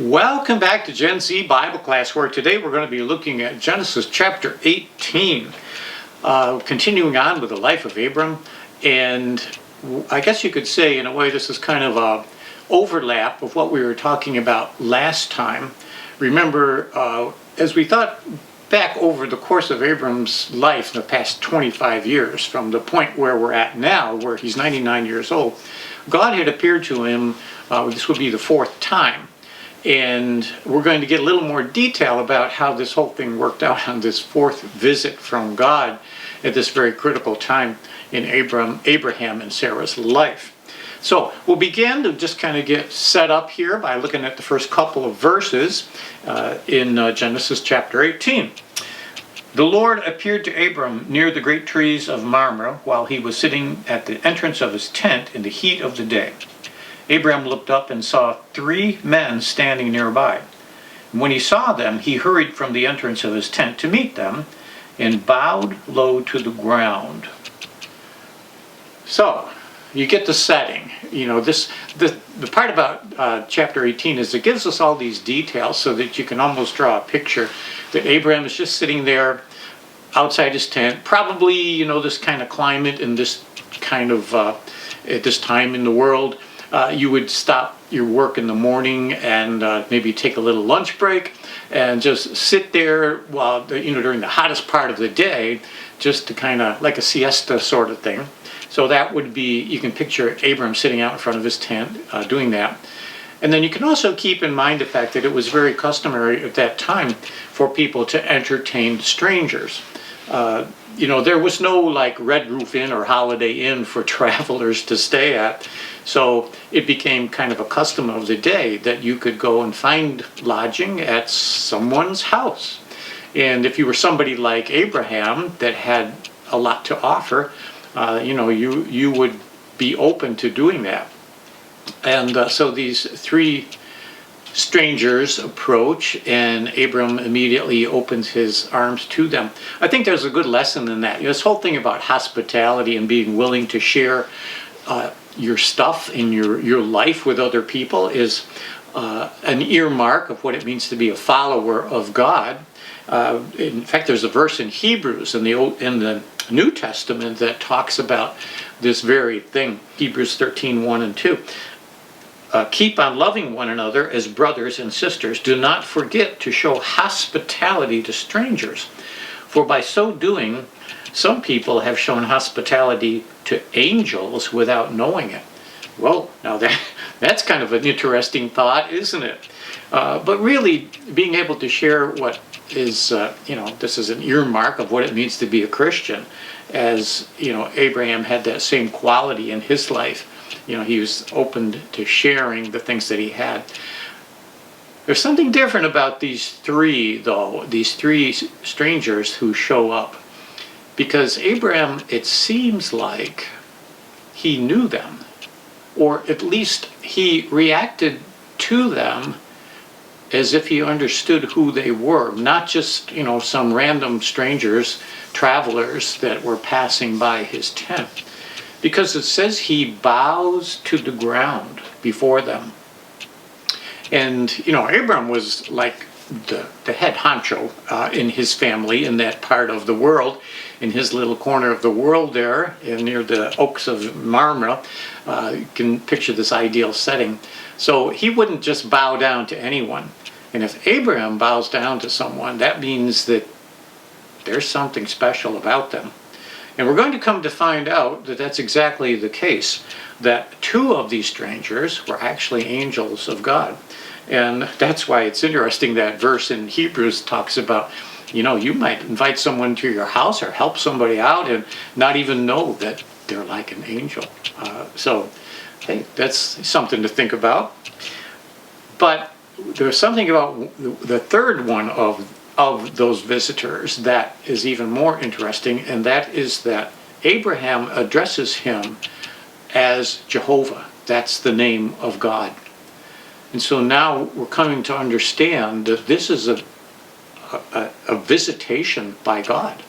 Welcome back to Gen Z Bible class, where today we're going to be looking at Genesis chapter 18, continuing on with the life of Abram. And I guess you could say, in a way, this is kind of a overlap of what we were talking about last time. Remember, as we thought back over the course of Abram's life in the past 25 years, from the point where we're at now, where he's 99 years old, God had appeared to him, this would be the fourth time. And we're going to get a little more detail about how this whole thing worked out on this fourth visit from God at this very critical time in Abraham and Sarah's life. So we'll begin to just kind of get set up here by looking at the first couple of verses in Genesis chapter 18. The Lord appeared to Abram near the great trees of Mamre while he was sitting at the entrance of his tent in the heat of the day. Abram looked up and saw 3 men standing nearby. When he saw them, he hurried from the entrance of his tent to meet them and bowed low to the ground. So, you get the setting. You know, the part about chapter 18 is it gives us all these details so that you can almost draw a picture that Abraham is just sitting there outside his tent, probably, you know, this kind of climate and this kind of, at this time in the world, you would stop your work in the morning and maybe take a little lunch break and just sit there while, during the hottest part of the day, just to kind of like a siesta sort of thing. So that would be, you can picture Abram sitting out in front of his tent doing that. And then you can also keep in mind the fact that it was very customary at that time for people to entertain strangers. There was no like Red Roof Inn or Holiday Inn for travelers to stay at. So it became kind of a custom of the day that you could go and find lodging at someone's house. And if you were somebody like Abraham that had a lot to offer, you would be open to doing that. And so these 3 strangers approach, and Abram immediately opens his arms to them. I think there's a good lesson in that. This whole thing about hospitality and being willing to share your stuff in your life with other people is an earmark of what it means to be a follower of God. In fact, there's a verse in Hebrews in the New Testament that talks about this very thing. Hebrews 13:1 and 2. Keep on loving one another as brothers and sisters. Do not forget to show hospitality to strangers, for by so doing, some people have shown hospitality to angels without knowing it. Well, now that's kind of an interesting thought, isn't it? But really, being able to share what is, this is an earmark of what it means to be a Christian, as, Abraham had that same quality in his life. He was open to sharing the things that he had. There's something different about these 3, though, these 3 strangers who show up. Because Abraham, it seems like he knew them, or at least he reacted to them as if he understood who they were, not just, some random strangers, travelers that were passing by his tent. Because it says he bows to the ground before them. And, Abram was like the head honcho in his family in that part of the world, in his little corner of the world there, near the oaks of Mamre. You can picture this ideal setting. So he wouldn't just bow down to anyone. And if Abraham bows down to someone, that means that there's something special about them. And we're going to come to find out that that's exactly the case, that 2 of these strangers were actually angels of God. And that's why it's interesting that verse in Hebrews talks about, you might invite someone to your house or help somebody out and not even know that they're like an angel. So, hey, that's something to think about. But there's something about the third one of those visitors that is even more interesting, and that is that Abraham addresses him as Jehovah. That's the name of God. And so now we're coming to understand that this is a visitation by God.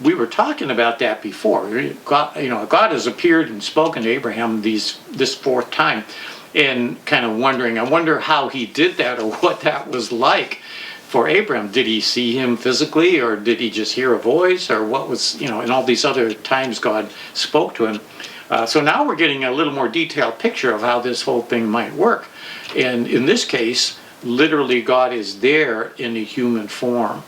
We were talking about that before. God has appeared and spoken to Abraham this 4th time. and kind of wondering, I wonder how he did that or what that was like for Abraham. Did he see him physically, or did he just hear a voice, or what was, and all these other times God spoke to him. So now we're getting a little more detailed picture of how this whole thing might work. And in this case, literally God is there in a human form.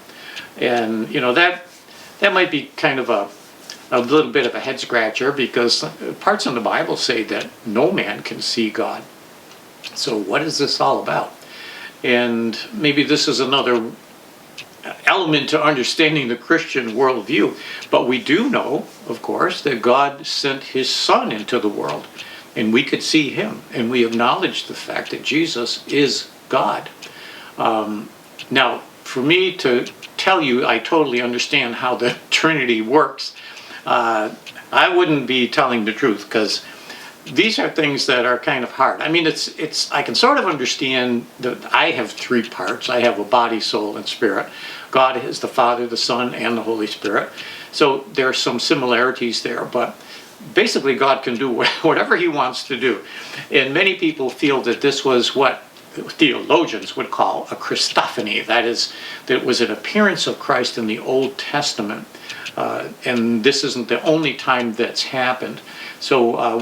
And, that might be kind of a little bit of a head scratcher, because parts in the Bible say that no man can see God. So what is this all about? And maybe this is another element to understanding the Christian worldview. But we do know, of course, that God sent his Son into the world, and we could see him, and we acknowledge the fact that Jesus is God. Now, for me to tell you I totally understand how the Trinity works, I wouldn't be telling the truth, because these are things that are kind of hard. I mean, I can sort of understand that I have three parts. I have a body, soul, and spirit. God is the Father, the Son, and the Holy Spirit. So there are some similarities there, but basically God can do whatever he wants to do. And many people feel that this was what theologians would call a Christophany. That is, that it was an appearance of Christ in the Old Testament. And this isn't the only time that's happened. So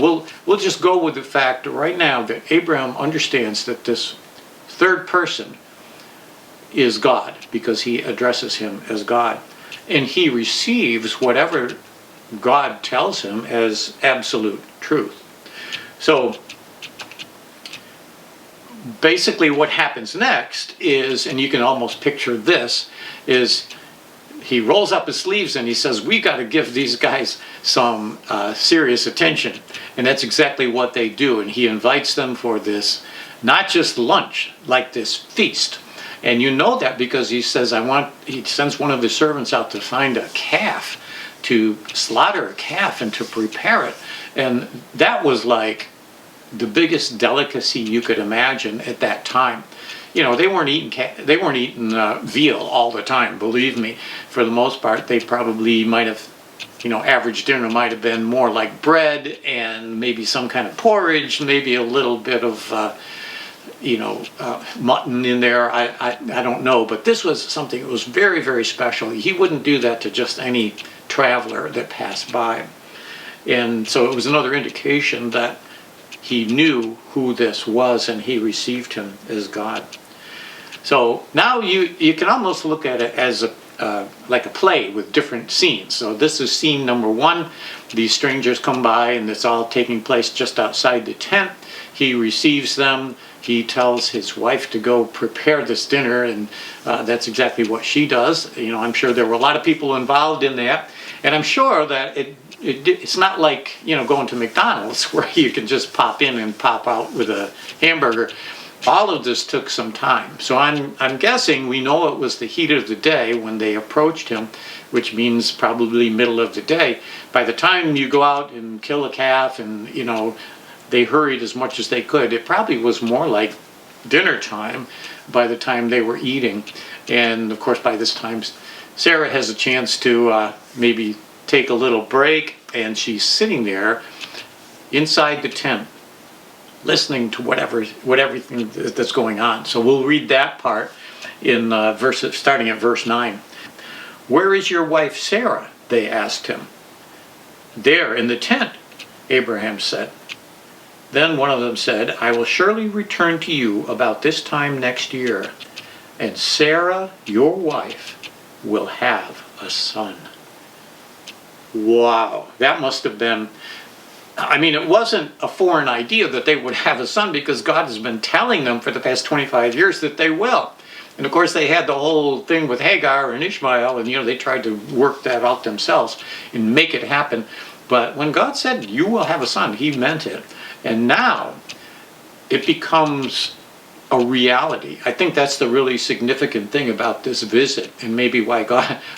we'll just go with the fact right now that Abraham understands that this third person is God, because he addresses him as God. And he receives whatever God tells him as absolute truth. So basically what happens next is, and you can almost picture this, is he rolls up his sleeves and he says, we got to give these guys some serious attention. And that's exactly what they do. And he invites them for this, not just lunch, like this feast. And you know that because he says, he sends one of the servants out to find a calf, to slaughter a calf and to prepare it. And that was like the biggest delicacy you could imagine at that time. They weren't eating veal all the time, believe me. For the most part, they probably might have, average dinner might have been more like bread and maybe some kind of porridge, maybe a little bit of, mutton in there. I don't know, but this was something that was very, very special. He wouldn't do that to just any traveler that passed by. And so it was another indication that he knew who this was, and he received him as God. So now you can almost look at it as like a play with different scenes. So this is scene number one. These strangers come by, and it's all taking place just outside the tent. He receives them. He tells his wife to go prepare this dinner, and that's exactly what she does. I'm sure there were a lot of people involved in that, and I'm sure that it's not like going to McDonald's where you can just pop in and pop out with a hamburger. All of this took some time. So I'm guessing we know it was the heat of the day when they approached him, which means probably middle of the day. By the time you go out and kill a calf, and they hurried as much as they could, it probably was more like dinner time by the time they were eating. And of course by this time Sarah has a chance to maybe take a little break, and she's sitting there inside the tent listening to everything that's going on. So we'll read that part in starting at verse 9. Where is your wife Sarah? They asked him. There in the tent, Abraham said. Then one of them said, I will surely return to you about this time next year, and Sarah, your wife, will have a son. Wow, that must have been, it wasn't a foreign idea that they would have a son, because God has been telling them for the past 25 years that they will. And of course they had the whole thing with Hagar and Ishmael, and they tried to work that out themselves and make it happen. But when God said, you will have a son, he meant it. And now it becomes a reality. I think that's the really significant thing about this visit, and maybe why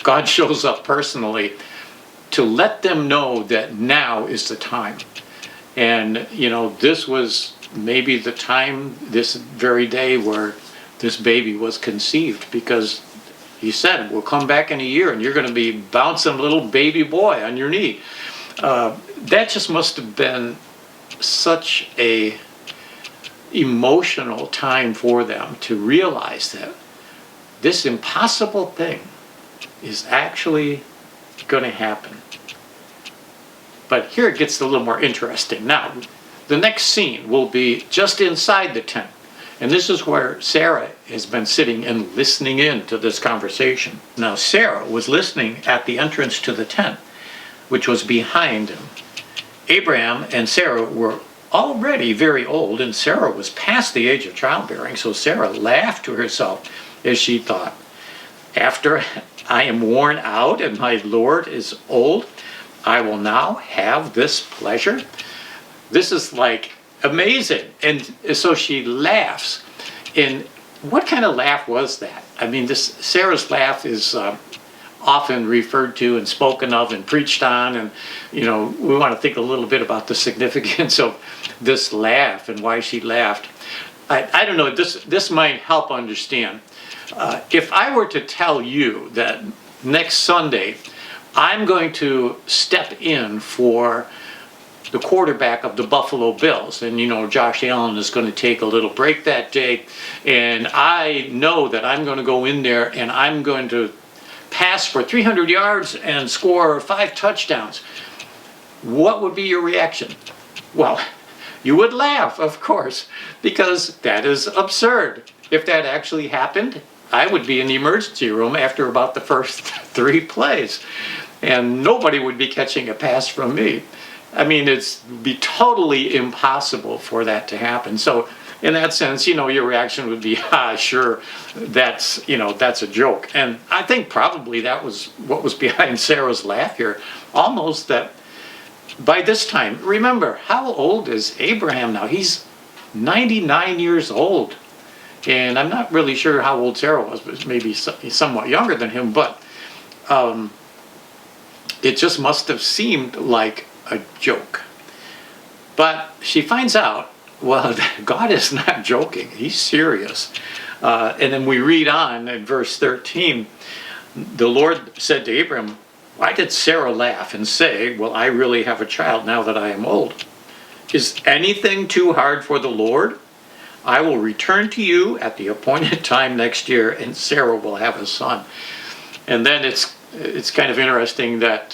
God shows up personally, to let them know that now is the time. And this was maybe the time, this very day, where this baby was conceived, because he said, we'll come back in a year and you're going to be bouncing little baby boy on your knee. That just must have been such a emotional time for them to realize that this impossible thing is actually going to happen. But here it gets a little more interesting. Now, the next scene will be just inside the tent. And this is where Sarah has been sitting and listening in to this conversation. Now, Sarah was listening at the entrance to the tent, which was behind him. Abraham and Sarah were already very old, and Sarah was past the age of childbearing, so Sarah laughed to herself as she thought, after I am worn out and my Lord is old, I will now have this pleasure. This is like amazing. And so she laughs. And what kind of laugh was that? I mean, Sarah's laugh is often referred to and spoken of and preached on, and we want to think a little bit about the significance of this laugh and why she laughed. I don't know, this might help understand. If I were to tell you that next Sunday I'm going to step in for the quarterback of the Buffalo Bills, and Josh Allen is going to take a little break that day, and I know that I'm going to go in there and I'm going to pass for 300 yards and score 5 touchdowns, what would be your reaction? Well, you would laugh, of course, because that is absurd. If that actually happened, I would be in the emergency room after about the first 3 plays, and nobody would be catching a pass from me. I mean, it'd be totally impossible for that to happen. So in that sense, your reaction would be, sure, that's a joke. And I think probably that was what was behind Sarah's laugh here. Almost that by this time, remember, how old is Abraham now? He's 99 years old. And I'm not really sure how old Sarah was, but maybe somewhat younger than him. But it just must have seemed like a joke. But she finds out, well, God is not joking. He's serious. And then we read on in verse 13, the Lord said to Abraham, why did Sarah laugh and say, will I really have a child now that I am old? Is anything too hard for the Lord? I will return to you at the appointed time next year, and Sarah will have a son. And then it's kind of interesting that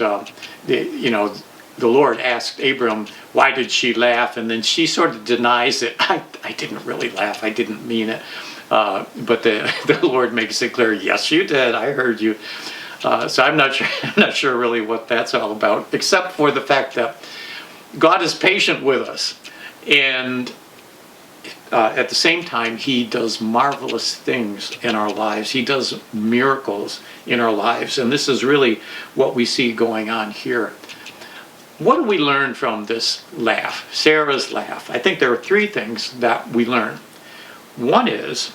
the Lord asked Abram, why did she laugh? And then she sort of denies it. I didn't really laugh. I didn't mean it. But the Lord makes it clear, yes, you did. I heard you. So I'm not sure really what that's all about, except for the fact that God is patient with us. And at the same time, he does marvelous things in our lives. He does miracles in our lives. And this is really what we see going on here. What do we learn from this laugh, Sarah's laugh? I think there are 3 things that we learn. One is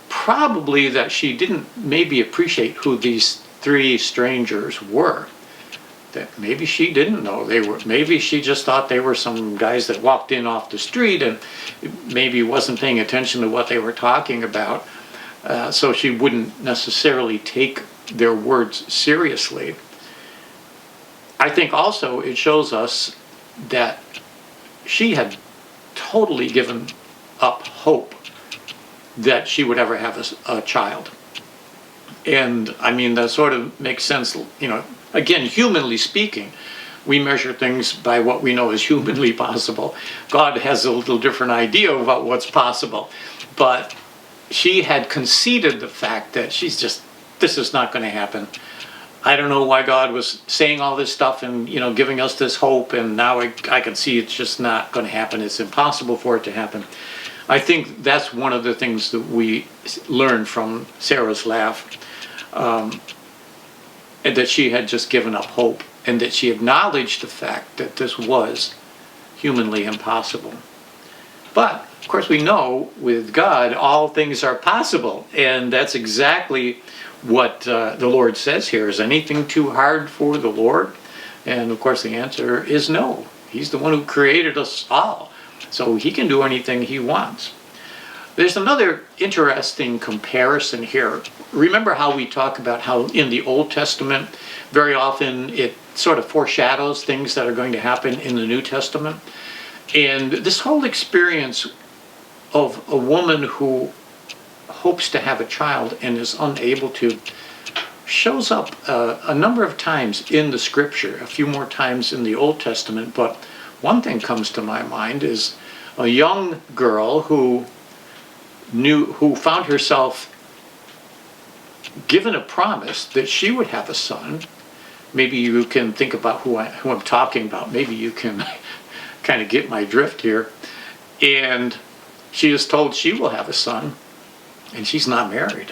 probably that she didn't maybe appreciate who these 3 strangers were. That maybe she didn't know they were. Maybe she just thought they were some guys that walked in off the street and maybe wasn't paying attention to what they were talking about. So she wouldn't necessarily take their words seriously. I think also it shows us that she had totally given up hope that she would ever have a child. And I mean, that sort of makes sense, again, humanly speaking, we measure things by what we know is humanly possible. God has a little different idea about what's possible. But she had conceded the fact that this is not going to happen. I don't know why God was saying all this stuff and, giving us this hope, and now I can see it's just not going to happen. It's impossible for it to happen. I think that's one of the things that we learn from Sarah's laugh, and that she had just given up hope, and that she acknowledged the fact that this was humanly impossible. But, of course, we know with God all things are possible, and that's exactly what the Lord says here. Is anything too hard for the Lord? And of course the answer is no. He's the one who created us all, so he can do anything he wants. There's another interesting comparison here. Remember how we talk about how in the Old Testament very often it sort of foreshadows things that are going to happen in the New Testament? And this whole experience of a woman who hopes to have a child and is unable to shows up a number of times in the scripture, a few more times in the Old Testament. But one thing comes to my mind is a young girl who found herself given a promise that she would have a son. Maybe you can think about who I'm talking about. Maybe you can kind of get my drift here. And she is told she will have a son, and she's not married.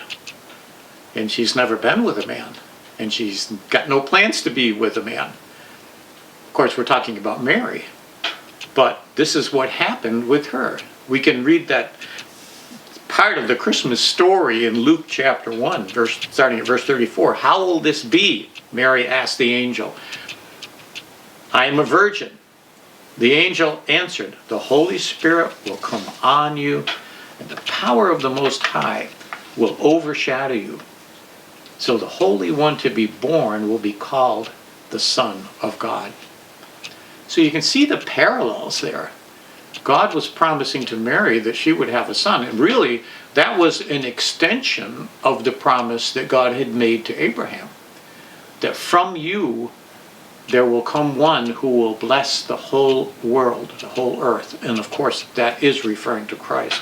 And she's never been with a man. And she's got no plans to be with a man. Of course, we're talking about Mary. But this is what happened with her. We can read that part of the Christmas story in Luke chapter 1, starting at verse 34. How will this be? Mary asked the angel. I am a virgin. The angel answered, the Holy Spirit will come on you, and the power of the Most High will overshadow you. So the Holy One to be born will be called the Son of God. So you can see the parallels there. God was promising to Mary that she would have a son. And really, that was an extension of the promise that God had made to Abraham. That from you, there will come one who will bless the whole world, the whole earth. And of course, that is referring to Christ.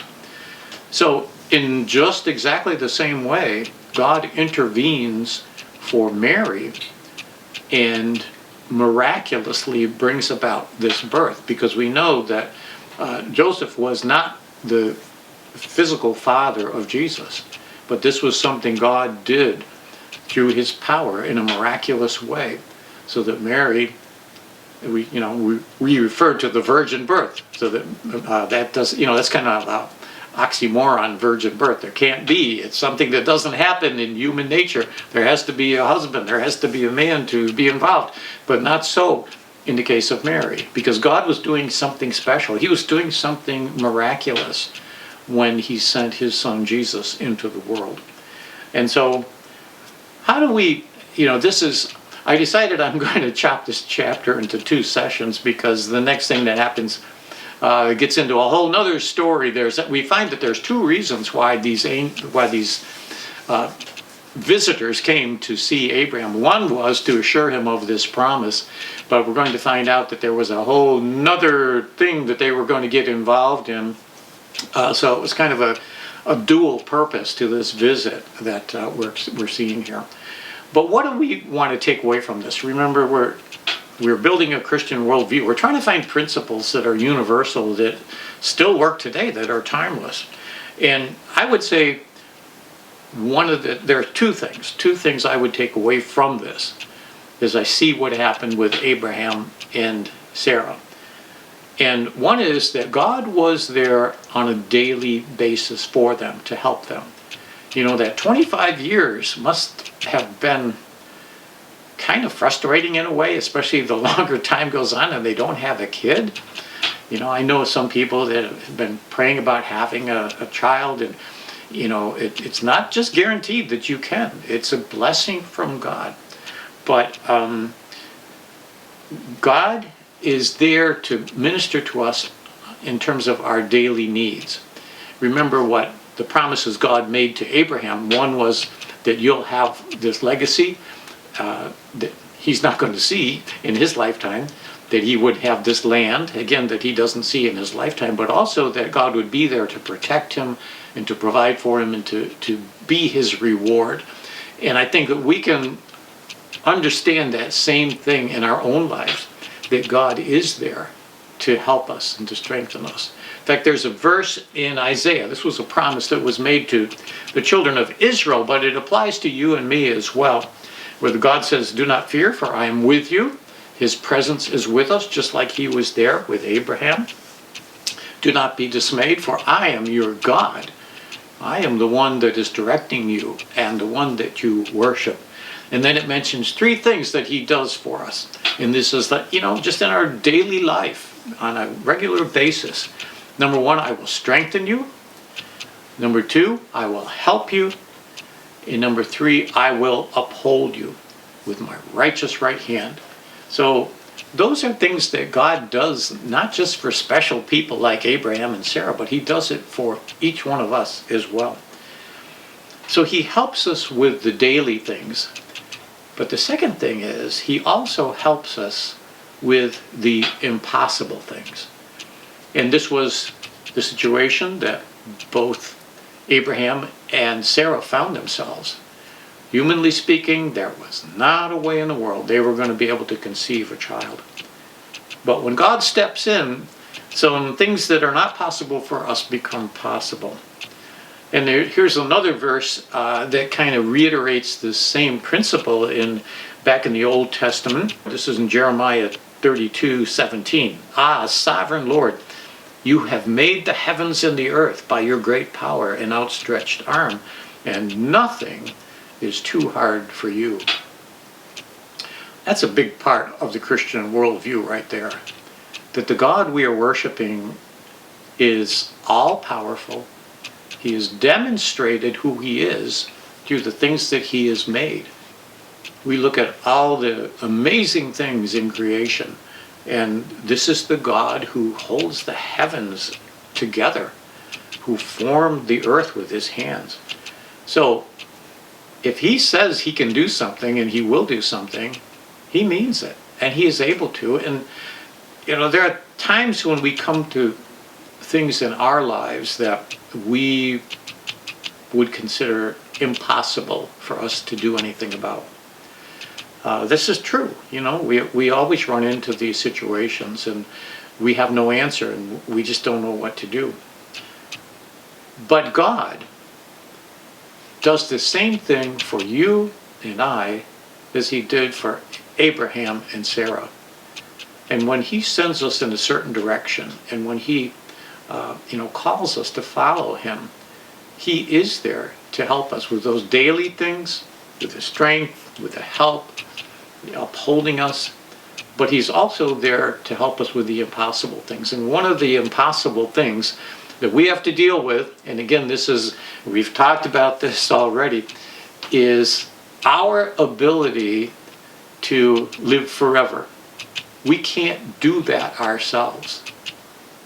So in just exactly the same way, God intervenes for Mary and miraculously brings about this birth, because we know that Joseph was not the physical father of Jesus, but this was something God did through his power in a miraculous way, so that Mary, we refer to the virgin birth, so that that does, that's kind of oxymoron, virgin birth. There can't be. It's something that doesn't happen in human nature. There has to be a husband. There has to be a man to be involved. But not so in the case of Mary, because God was doing something special. He was doing something miraculous when he sent his son Jesus into the world. And so how do we, I decided I'm going to chop this chapter into 2 sessions, because the next thing that happens gets into a whole nother story. We find that there's 2 reasons why these visitors came to see Abraham. One was to assure him of this promise, but we're going to find out that there was a whole nother thing that they were going to get involved in. So it was kind of a dual purpose to this visit that we're seeing here. But what do we want to take away from this? Remember, we're building a Christian worldview. We're trying to find principles that are universal, that still work today, that are timeless. And I would say there are two things I would take away from this, as I see what happened with Abraham and Sarah. And one is that God was there on a daily basis for them, to help them. That 25 years must have been kind of frustrating in a way, especially the longer time goes on and they don't have a kid. I know some people that have been praying about having a child, and it's not just guaranteed that you can. It's a blessing from God. But God is there to minister to us in terms of our daily needs. Remember what the promises God made to Abraham. One was that you'll have this legacy that he's not going to see in his lifetime, that he would have this land, again, that he doesn't see in his lifetime, but also that God would be there to protect him and to provide for him and to be his reward. And I think that we can understand that same thing in our own lives, that God is there to help us and to strengthen us. In fact, there's a verse in Isaiah. This was a promise that was made to the children of Israel, but it applies to you and me as well, where God says, do not fear, for I am with you. His presence is with us, just like he was there with Abraham. Do not be dismayed, for I am your God. I am the one that is directing you and the one that you worship. And then it mentions 3 things that he does for us. And this is that, just in our daily life, on a regular basis. Number 1, I will strengthen you. Number 2, I will help you. And number 3, I will uphold you with my righteous right hand. So those are things that God does not just for special people like Abraham and Sarah, but he does it for each one of us as well. So he helps us with the daily things. But the second thing is he also helps us with the impossible things. And this was the situation that both Abraham and Sarah found themselves. Humanly speaking, there was not a way in the world they were going to be able to conceive a child. But when God steps in, some things that are not possible for us become possible. And here's another verse that kind of reiterates the same principle back in the Old Testament. This is in Jeremiah 32:17. Ah, sovereign Lord, you have made the heavens and the earth by your great power and outstretched arm, and nothing is too hard for you. That's a big part of the Christian worldview right there. That the God we are worshiping is all-powerful. He has demonstrated who he is through the things that he has made. We look at all the amazing things in creation, and this is the God who holds the heavens together, who formed the earth with his hands. So if he says he can do something and he will do something, he means it, and he is able to. And there are times when we come to things in our lives that we would consider impossible for us to do anything about. This is true. We always run into these situations and we have no answer and we just don't know what to do. But God does the same thing for you and I as he did for Abraham and Sarah. And when he sends us in a certain direction, and when he calls us to follow him, he is there to help us with those daily things, with the strength, with the help, upholding us. But he's also there to help us with the impossible things. And one of the impossible things that we have to deal with, and again, we've talked about this already, is our ability to live forever. We can't do that ourselves.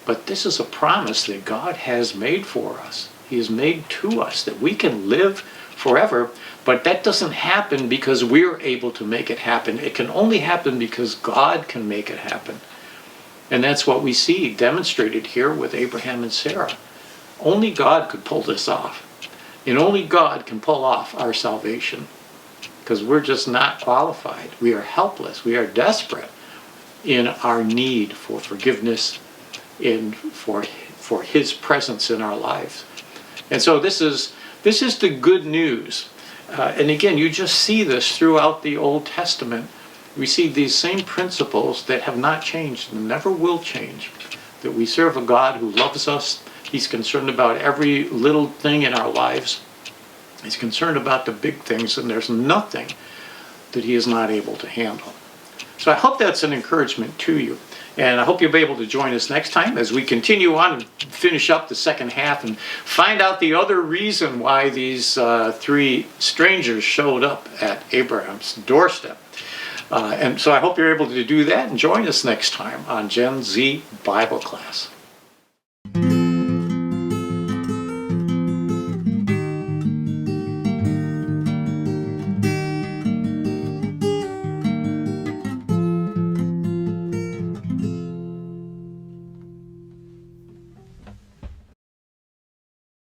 But this is a promise that God has made for us. He has made to us that we can live forever, but that doesn't happen because we're able to make it happen. It can only happen because God can make it happen. And that's what we see demonstrated here with Abraham and Sarah. Only God could pull this off. And only God can pull off our salvation, because we're just not qualified. We are helpless. We are desperate in our need for forgiveness and for his presence in our lives. And so this is the good news. And again, you just see this throughout the Old Testament. We see these same principles that have not changed and never will change. That we serve a God who loves us. He's concerned about every little thing in our lives. He's concerned about the big things, and there's nothing that he is not able to handle. So I hope that's an encouragement to you. And I hope you'll be able to join us next time as we continue on and finish up the second half and find out the other reason why these three strangers showed up at Abraham's doorstep. And so I hope you're able to do that and join us next time on Gen Z Bible Class.